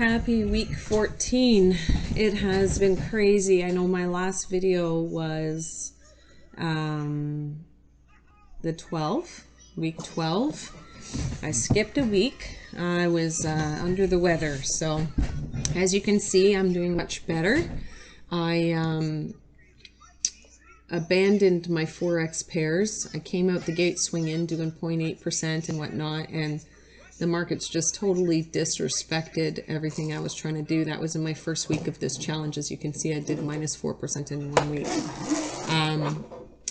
Happy week 14. It has been crazy. I know my last video was the 12th, week 12. I skipped a week. I was under the weather. So as you can see, I'm doing much better. I abandoned my forex pairs. I came out the gate swinging, doing 0.8% and whatnot, and the market's just totally disrespected everything I was trying to do. That was in my first week of this challenge. As you can see, I did minus 4% in 1 week.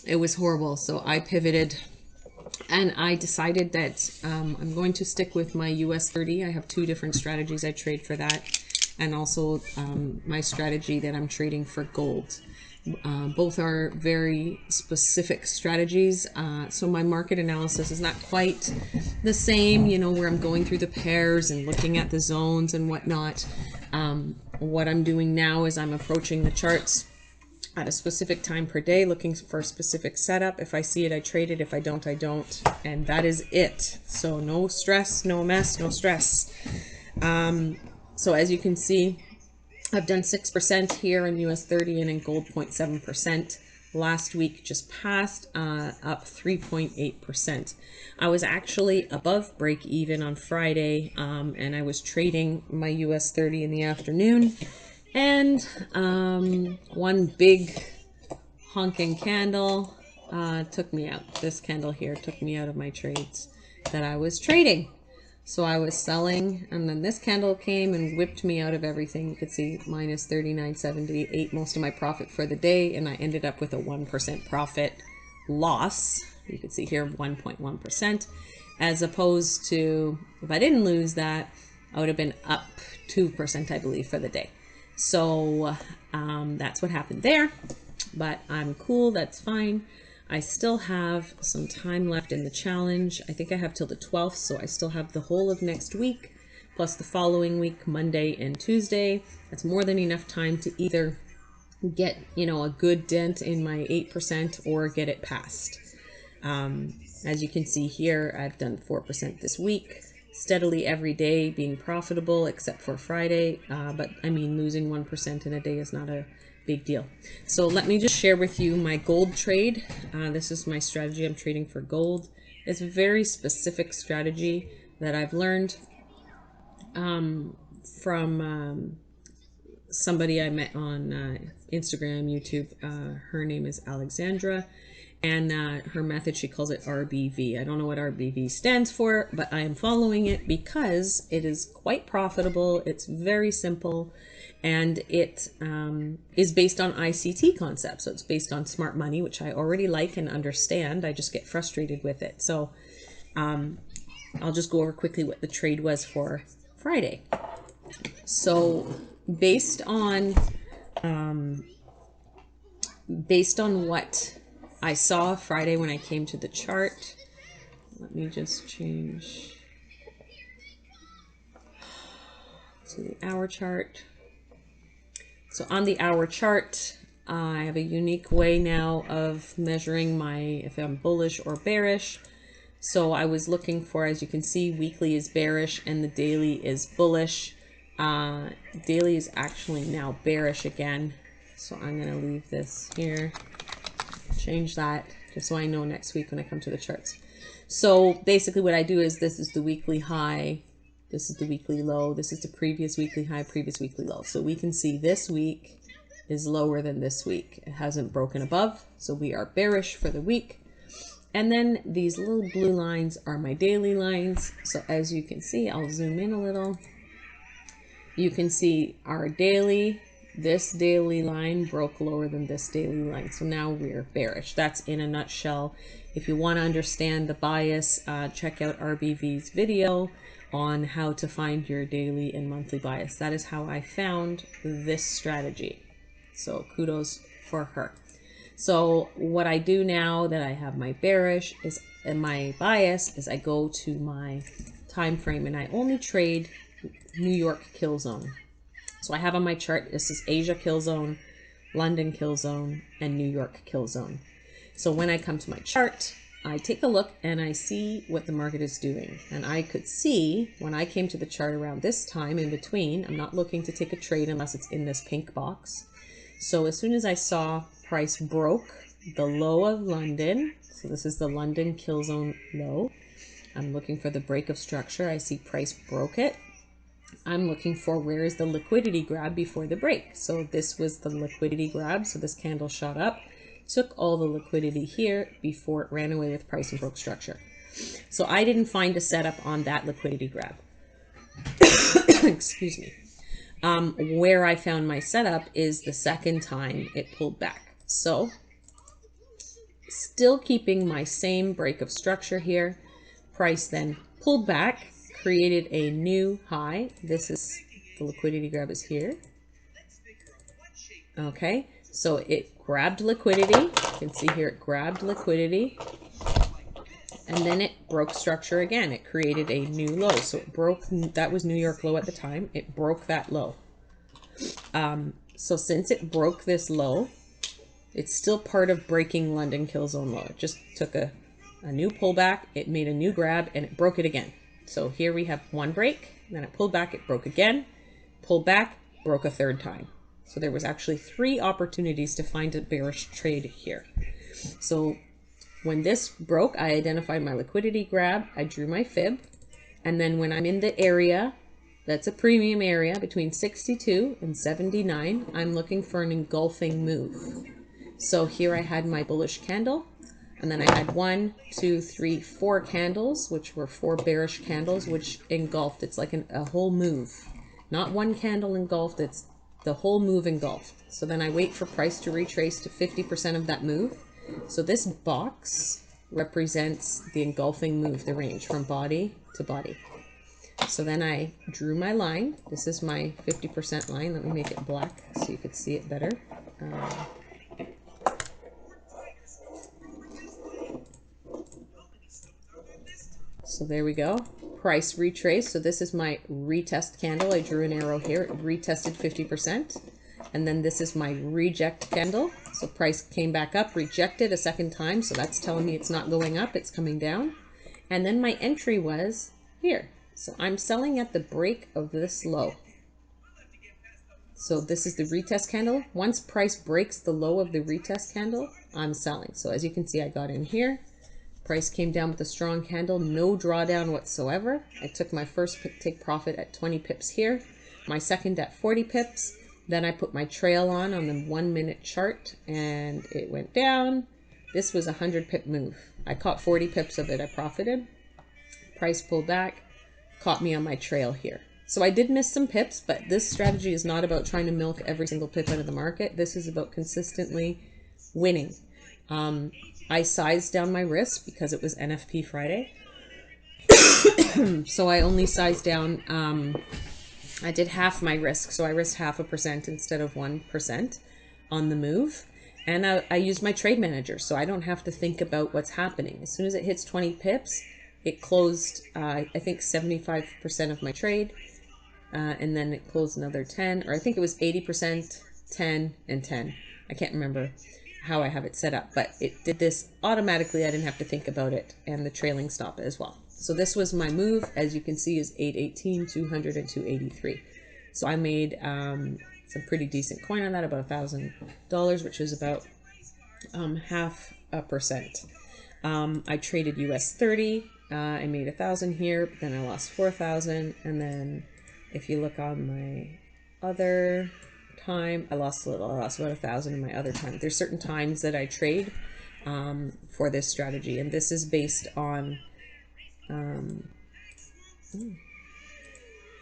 It was horrible. So I pivoted and I decided that I'm going to stick with my US30. I have two different strategies I trade for that, and also my strategy that I'm trading for gold. Both are very specific strategies. So my market analysis is not quite the same, you know, where I'm going through the pairs and looking at the zones and whatnot. What I'm doing now is I'm approaching the charts at a specific time per day, looking for a specific setup. If I see it, I trade it. If I don't, I don't. And that is it. So no stress, no mess, no stress. So as you can see, I've done 6% here in US30 and in gold 0.7%. Last week just passed, up 3.8%. I was actually above break even on Friday, and I was trading my US30 in the afternoon. And one big honking candle took me out. This candle here took me out of my trades that I was trading. So I was selling, and then this candle came and whipped me out of everything. You could see minus 39.78, most of my profit for the day, and I ended up with a 1% profit loss. You could see here 1.1%, as opposed to, if I didn't lose that, I would have been up 2%, I believe, for the day. So that's what happened there, but I'm cool, that's fine. I still have some time left in the challenge. I think I have till the 12th, so I still have the whole of next week, plus the following week, Monday and Tuesday. That's more than enough time to either get, you know, a good dent in my 8% or get it past. As you can see here, I've done 4% this week, steadily every day being profitable, except for Friday. But I mean, losing 1% in a day is not a big deal. So let me just share with you my gold trade. This is my strategy. I'm trading for gold. It's a very specific strategy that I've learned from somebody I met on Instagram, YouTube. Her name is Alexandra, and her method, she calls it RBV. I don't know what RBV stands for, but I am following it because it is quite profitable. It's very simple. And it is based on ICT concepts. So it's based on smart money, which I already like and understand. I just get frustrated with it. So I'll just go over quickly what the trade was for Friday. So based on what I saw Friday when I came to the chart, let me just change to the hour chart. So on the hour chart, I have a unique way now of measuring if I'm bullish or bearish. So I was looking for, as you can see, weekly is bearish and the daily is bullish. Daily is actually now bearish again. So I'm going to leave this here, change that, just so I know next week when I come to the charts. So basically what I do is, this is the weekly high, this is the weekly low, this is the previous weekly high, previous weekly low. So we can see this week is lower than this week. It hasn't broken above, so we are bearish for the week. And then these little blue lines are my daily lines. So as you can see, I'll zoom in a little. You can see our daily, this daily line broke lower than this daily line. So now we're bearish. That's in a nutshell. If you want to understand the bias, check out RBV's video on how to find your daily and monthly bias. That is how I found this strategy. So kudos for her. So what I do now that I have my bearish is, and my bias is, I go to my time frame and I only trade New York kill zone. So I have on my chart, this is Asia kill zone, London kill zone, and New York kill zone. So when I come to my chart, I take a look and I see what the market is doing. And I could see when I came to the chart around this time in between, I'm not looking to take a trade unless it's in this pink box. So as soon as I saw price broke the low of London, so this is the London kill zone low, I'm looking for the break of structure. I see price broke it. I'm looking for where is the liquidity grab before the break. So this was the liquidity grab. So this candle shot up, took all the liquidity here before it ran away with price and broke structure. So I didn't find a setup on that liquidity grab. Excuse me. Where I found my setup is the second time it pulled back. So still keeping my same break of structure here. Price then pulled back, created a new high. This is the liquidity grab is here. Okay, so it grabbed liquidity. You can see here it grabbed liquidity. And then it broke structure again. It created a new low. So it broke, that was New York low at the time. It broke that low. So since it broke this low, it's still part of breaking London kill zone low. It just took a new pullback. It made a new grab and it broke it again. So here we have one break, then it pulled back, it broke again, pulled back, broke a third time. So there was actually 3 opportunities to find a bearish trade here. So when this broke, I identified my liquidity grab, I drew my fib, and then when I'm in the area, that's a premium area between 62 and 79, I'm looking for an engulfing move. So here I had my bullish candle, and then I had 1, 2, 3, 4 candles, which were 4 bearish candles, which engulfed. It's like a whole move. Not one candle engulfed, it's the whole move engulfed. So then I wait for price to retrace to 50% of that move. So this box represents the engulfing move, the range from body to body. So then I drew my line. This is my 50% line. Let me make it black so you could see it better. So there we go. Price retrace. So this is my retest candle. I drew an arrow here. It retested 50%. And then this is my reject candle. So price came back up, rejected a second time. So that's telling me it's not going up, it's coming down. And then my entry was here. So I'm selling at the break of this low. So this is the retest candle. Once price breaks the low of the retest candle, I'm selling. So as you can see, I got in here. Price came down with a strong candle, no drawdown whatsoever. I took my first take profit at 20 pips here, my second at 40 pips. Then I put my trail on the 1 minute chart and it went down. This was a 100 pip move. I caught 40 pips of it. I profited. Price pulled back, caught me on my trail here. So I did miss some pips, but this strategy is not about trying to milk every single pip out of the market. This is about consistently winning. I sized down my risk because it was NFP Friday. So I only sized down, I did half my risk. So I risked 0.5% instead of 1% on the move. And I used my trade manager, so I don't have to think about what's happening. As soon as it hits 20 pips, it closed, I think 75% of my trade. And then it closed another 10, or I think it was 80%, 10, and 10. I can't remember how I have it set up, but it did this automatically. I didn't have to think about it, and the trailing stop as well. So this was my move, as you can see, is 818, 200, and 283. So I made some pretty decent coin on that, about $1,000, which is about 0.5%. I traded US30. I made 1,000 here, but then I lost 4,000, and then if you look on my other time, I lost a little. I lost about 1,000 in my other time. There's certain times that I trade for this strategy, and this is based on. I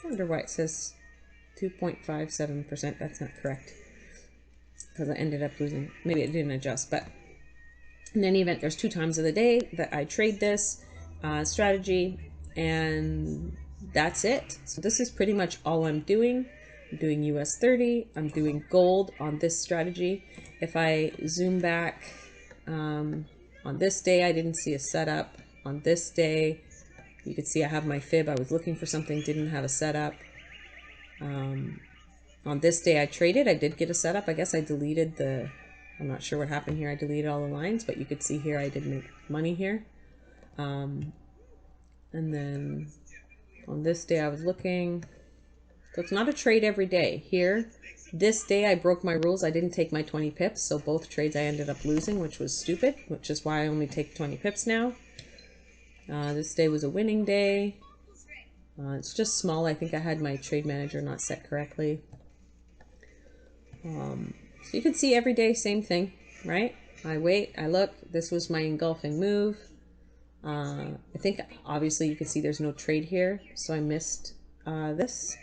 wonder why it says 2.57%. That's not correct because I ended up losing. Maybe it didn't adjust, but in any event, there's 2 times of the day that I trade this strategy, and that's it. So this is pretty much all I'm doing. I'm doing US30. I'm doing gold on this strategy. If I zoom back on this day, I didn't see a setup. On this day, you can see I have my fib. I was looking for something, didn't have a setup. On this day I traded. I did get a setup. I guess I deleted I'm not sure what happened here. I deleted all the lines, but you could see here I did make money here. And then on this day I was looking, so it's not a trade every day. Here, this day I broke my rules. I didn't take my 20 pips, so both trades I ended up losing, which was stupid, which is why I only take 20 pips now. This day was a winning day. It's just small. I think I had my trade manager not set correctly. So you can see every day, same thing, right? I wait, I look. This was my engulfing move. I think obviously you can see there's no trade here, so I missed this.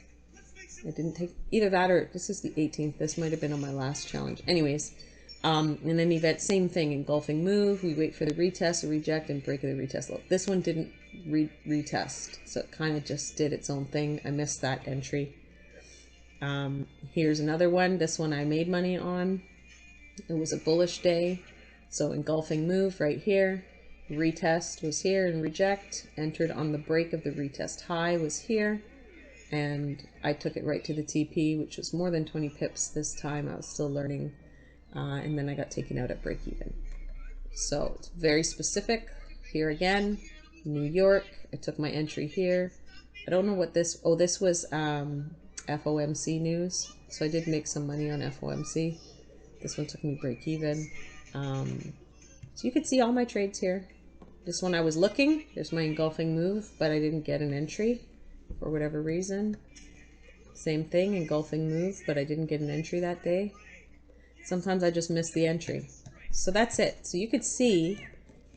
I didn't take either that or this is the 18th. This might have been on my last challenge. Anyways, in any event, same thing, engulfing move. We wait for the retest, a reject, and break of the retest low. This one didn't retest, so it kind of just did its own thing. I missed that entry. Here's another one. This one I made money on. It was a bullish day, so engulfing move right here. Retest was here and reject. Entered on the break of the retest high was here. And I took it right to the TP, which was more than 20 pips this time. I was still learning. And then I got taken out at break even. So it's very specific. Here again, New York. I took my entry here. I don't know what this... Oh, this was FOMC news. So I did make some money on FOMC. This one took me break even. So you could see all my trades here. This one I was looking. There's my engulfing move, but I didn't get an entry for whatever reason. Same thing, engulfing move, but I didn't get an entry that day. Sometimes I just miss the entry. So that's it. So you could see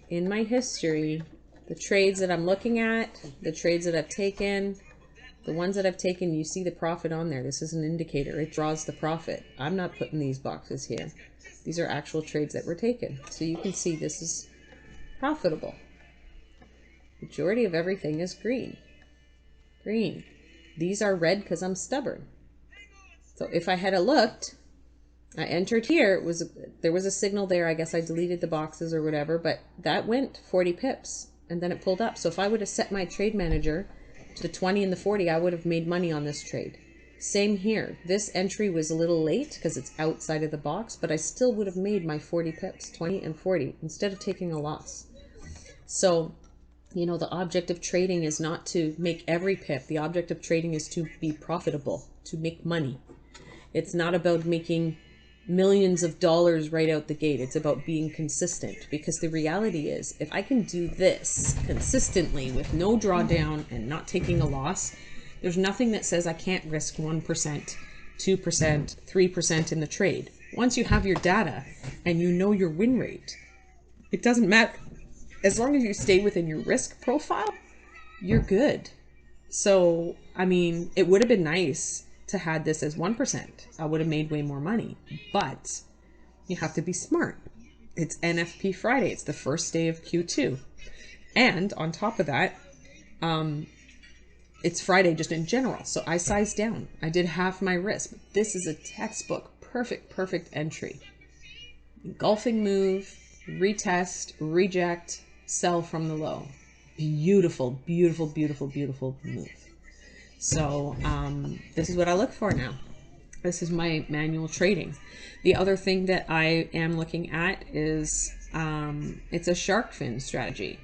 in my history the trades that I'm looking at, the trades that I've taken, the ones that I've taken, you see the profit on there. This is an indicator. It draws the profit. I'm not putting these boxes here. These are actual trades that were taken. So you can see this is profitable. Majority of everything is green. Green. These are red because I'm stubborn. So if I had looked, I entered here. There was a signal there. I guess I deleted the boxes or whatever, but that went 40 pips and then it pulled up. So if I would have set my trade manager to the 20 and the 40, I would have made money on this trade. Same here. This entry was a little late because it's outside of the box, but I still would have made my 40 pips, 20 and 40, instead of taking a loss. So, you know, the object of trading is not to make every pip. The object of trading is to be profitable, to make money. It's not about making millions of dollars right out the gate. It's about being consistent, because the reality is if I can do this consistently with no drawdown and not taking a loss, there's nothing that says I can't risk 1%, 2%, 3% in the trade. Once you have your data and you know your win rate, it doesn't matter. As long as you stay within your risk profile, you're good. So, I mean, it would have been nice to had this as 1%. I would have made way more money, but you have to be smart. It's NFP Friday. It's the first day of Q2. And on top of that, it's Friday just in general. So I sized down. I did half my risk. But this is a textbook, perfect entry. Engulfing move, retest, reject, sell from the low. Beautiful, beautiful, beautiful, beautiful move. So this is what I look for now. This is my manual trading. The other thing that I am looking at is it's a shark fin strategy.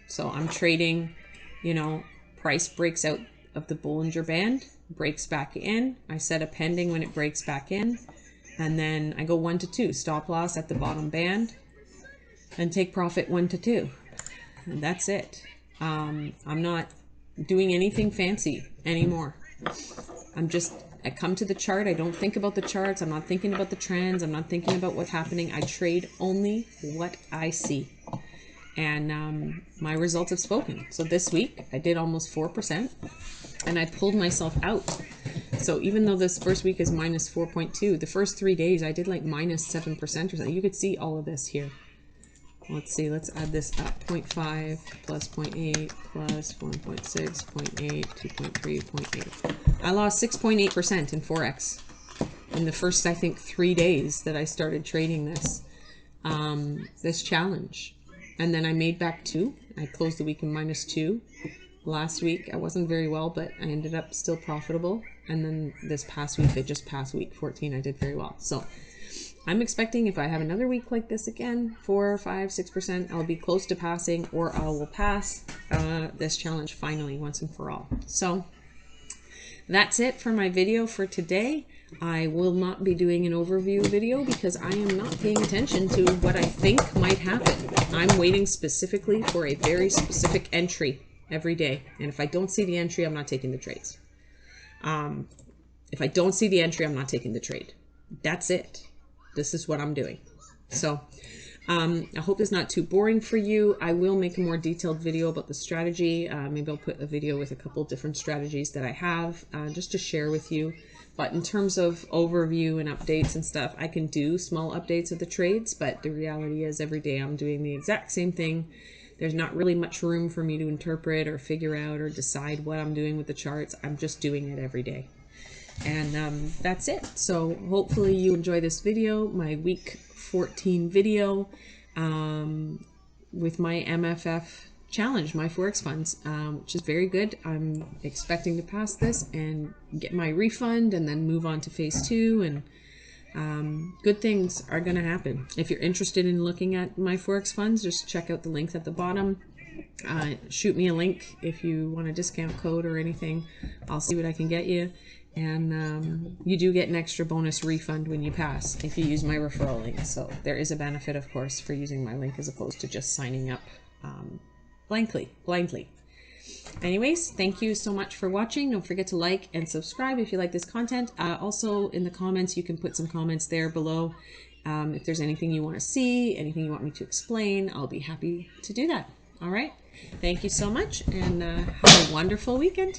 So I'm trading, you know, price breaks out of the Bollinger Band, breaks back in. I set a pending when it breaks back in. And then I go 1 to 2, stop loss at the bottom band, and take profit 1 to 2. And that's it. I'm not doing anything fancy anymore. I come to the chart. I don't think about the charts. I'm not thinking about the trends. I'm not thinking about what's happening. I trade only what I see. And my results have spoken. So this week I did almost 4% and I pulled myself out. So even though this first week is minus 4.2, the first 3 days I did like minus 7% or something. You could see all of this here. Let's see, let's add this up. 0.5 plus 0.8 plus 1.6, 0.8, 2.3, 0.8. I lost 6.8% in forex in the first, I think, 3 days that I started trading this challenge. And then I made back 2. I closed the week in minus 2. Last week I wasn't very well, but I ended up still profitable. And then this past week, just past week 14, I did very well. So I'm expecting if I have another week like this again, 4, 5, 6%, I'll be close to passing, or I will pass this challenge finally once and for all. So that's it for my video for today. I will not be doing an overview video because I am not paying attention to what I think might happen. I'm waiting specifically for a very specific entry every day. And if I don't see the entry, I'm not taking the trades. If I don't see the entry, I'm not taking the trade. That's it. This is what I'm doing. So I hope it's not too boring for you. I will make a more detailed video about the strategy. Maybe I'll put a video with a couple different strategies that I have just to share with you. But in terms of overview and updates and stuff, I can do small updates of the trades, but the reality is every day I'm doing the exact same thing. There's not really much room for me to interpret or figure out or decide what I'm doing with the charts. I'm just doing it every day. And that's it. So hopefully you enjoy this video, my week 14 video with my MFF challenge, my forex funds, which is very good. I'm expecting to pass this and get my refund and then move on to phase 2, and good things are going to happen. If you're interested in looking at my forex funds, just check out the link at the bottom. Shoot me a link if you want a discount code or anything. I'll see what I can get you. And you do get an extra bonus refund when you pass if you use my referral link. So there is a benefit, of course, for using my link as opposed to just signing up blindly. Anyways, thank you so much for watching. Don't forget to like and subscribe if you like this content. Also, in the comments, you can put some comments there below. If there's anything you want to see, anything you want me to explain, I'll be happy to do that. All right. Thank you so much, and have a wonderful weekend.